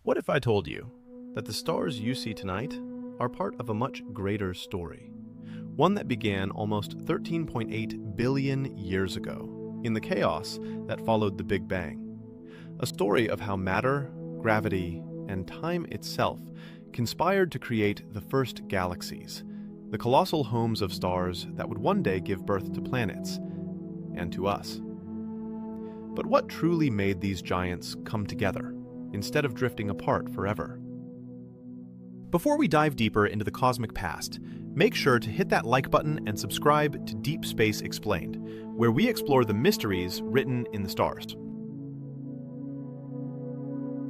What if I told you that the stars you see tonight are part of a much greater story? One that began almost 13.8 billion years ago, in the chaos that followed the Big Bang. A story of how matter, gravity, and time itself conspired to create the first galaxies, the colossal homes of stars that would one day give birth to planets, and to us. But what truly made these giants come together, instead of drifting apart forever? Before we dive deeper into the cosmic past, make sure to hit that like button and subscribe to Deep Space Explained, where we explore the mysteries written in the stars.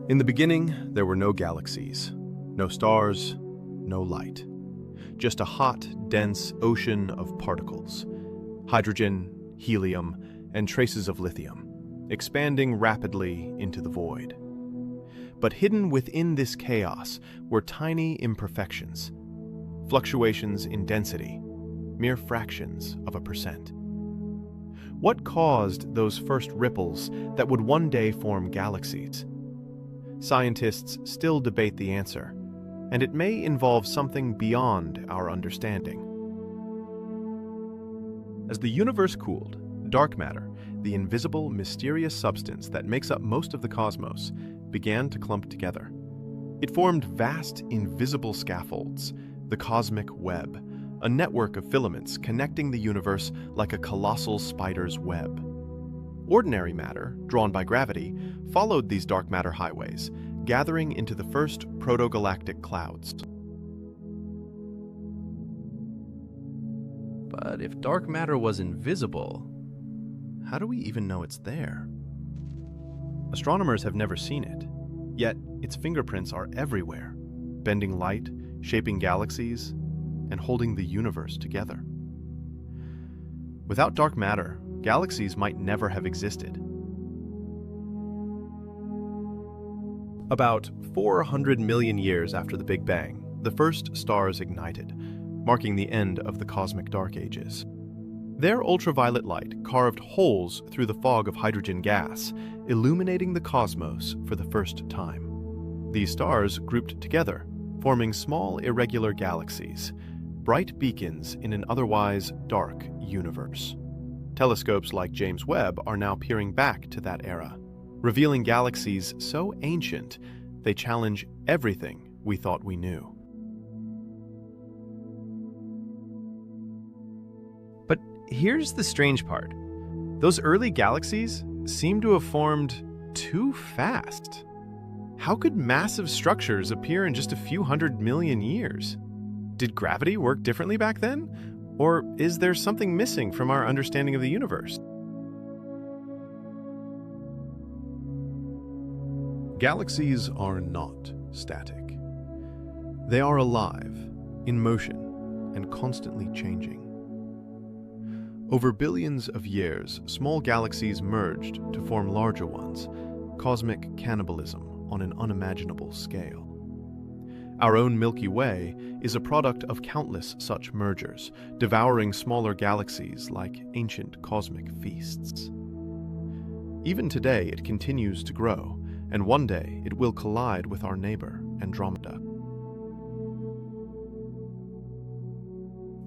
In the beginning, there were no galaxies, no stars, no light. Just a hot, dense ocean of particles. Hydrogen, helium, and traces of lithium, expanding rapidly into the void. But hidden within this chaos were tiny imperfections, fluctuations in density, mere fractions of a percent. What caused those first ripples that would one day form galaxies? Scientists still debate the answer, and it may involve something beyond our understanding. As the universe cooled, dark matter, the invisible, mysterious substance that makes up most of the cosmos, began to clump together. It formed vast, invisible scaffolds, the cosmic web, a network of filaments connecting the universe like a colossal spider's web. Ordinary matter, drawn by gravity, followed these dark matter highways, gathering into the first protogalactic clouds. But if dark matter was invisible, how do we even know it's there? Astronomers have never seen it, yet its fingerprints are everywhere, bending light, shaping galaxies, and holding the universe together. Without dark matter, galaxies might never have existed. About 400 million years after the Big Bang, the first stars ignited, marking the end of the cosmic dark ages. Their ultraviolet light carved holes through the fog of hydrogen gas, illuminating the cosmos for the first time. These stars grouped together, forming small irregular galaxies, bright beacons in an otherwise dark universe. Telescopes like James Webb are now peering back to that era, revealing galaxies so ancient they challenge everything we thought we knew. But here's the strange part. Those early galaxies seem to have formed too fast. How could massive structures appear in just a few 100 million years? Did gravity work differently back then? Or is there something missing from our understanding of the universe? Galaxies are not static. They are alive, in motion, and constantly changing. Over billions of years, small galaxies merged to form larger ones, cosmic cannibalism on an unimaginable scale. Our own Milky Way is a product of countless such mergers, devouring smaller galaxies like ancient cosmic feasts. Even today, it continues to grow, and one day it will collide with our neighbor, Andromeda.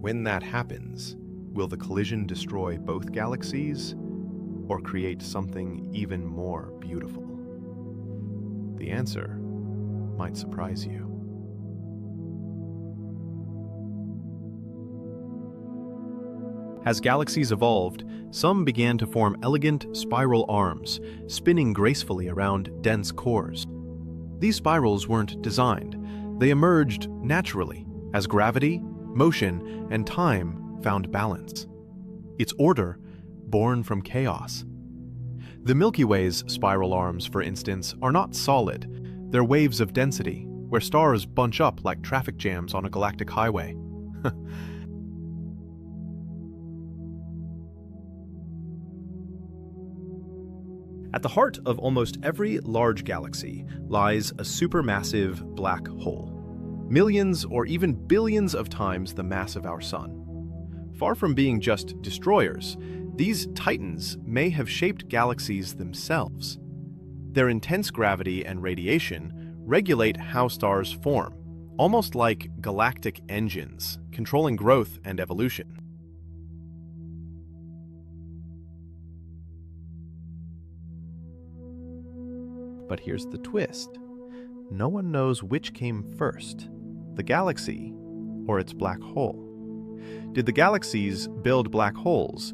When that happens, will the collision destroy both galaxies, or create something even more beautiful? The answer might surprise you. As galaxies evolved, some began to form elegant spiral arms, spinning gracefully around dense cores. These spirals weren't designed. They emerged naturally as gravity, motion, and time found balance. It's order born from chaos. The Milky Way's spiral arms, for instance, are not solid. They're waves of density, where stars bunch up like traffic jams on a galactic highway. At the heart of almost every large galaxy lies a supermassive black hole, millions or even billions of times the mass of our Sun. Far from being just destroyers, these titans may have shaped galaxies themselves. Their intense gravity and radiation regulate how stars form, almost like galactic engines, controlling growth and evolution. But here's the twist. No one knows which came first, the galaxy or its black hole. Did the galaxies build black holes,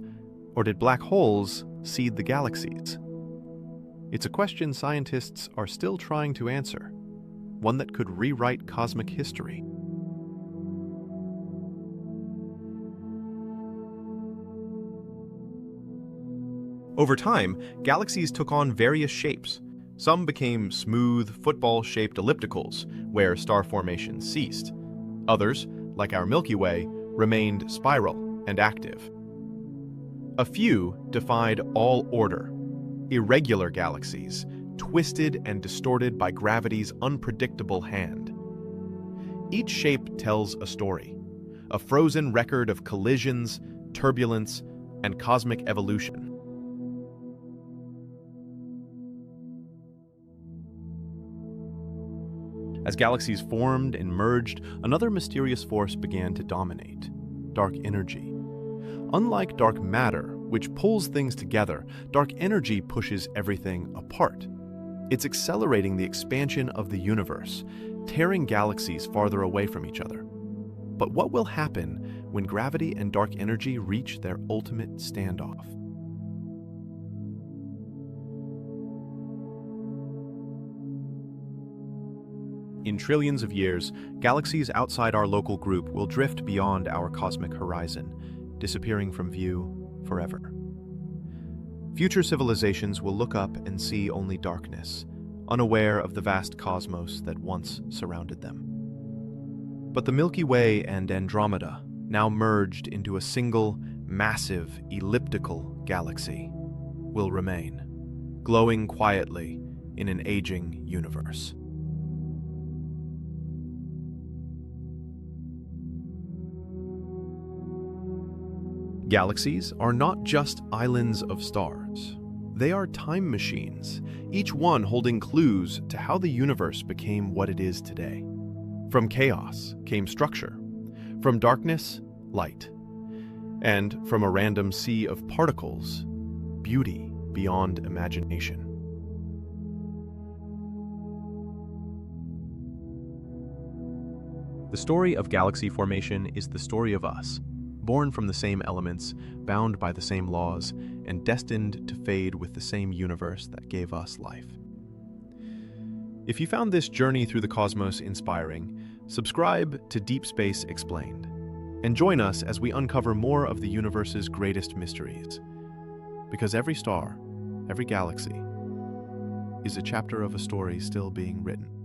or did black holes seed the galaxies? It's a question scientists are still trying to answer, one that could rewrite cosmic history. Over time, galaxies took on various shapes. Some became smooth, football-shaped ellipticals, where star formation ceased. Others, like our Milky Way, remained spiral and active. A few defied all order, irregular galaxies, twisted and distorted by gravity's unpredictable hand. Each shape tells a story, a frozen record of collisions, turbulence, and cosmic evolution. As galaxies formed and merged, another mysterious force began to dominate: dark energy. Unlike dark matter, which pulls things together, dark energy pushes everything apart. It's accelerating the expansion of the universe, tearing galaxies farther away from each other. But what will happen when gravity and dark energy reach their ultimate standoff? In trillions of years, galaxies outside our local group will drift beyond our cosmic horizon, disappearing from view forever. Future civilizations will look up and see only darkness, unaware of the vast cosmos that once surrounded them. But the Milky Way and Andromeda, now merged into a single, massive, elliptical galaxy, will remain, glowing quietly in an aging universe. Galaxies are not just islands of stars. They are time machines, each one holding clues to how the universe became what it is today. From chaos came structure, from darkness, light, and from a random sea of particles, beauty beyond imagination. The story of galaxy formation is the story of us, born from the same elements, bound by the same laws, and destined to fade with the same universe that gave us life. If you found this journey through the cosmos inspiring, subscribe to Deep Space Explained, and join us as we uncover more of the universe's greatest mysteries. Because every star, every galaxy, is a chapter of a story still being written.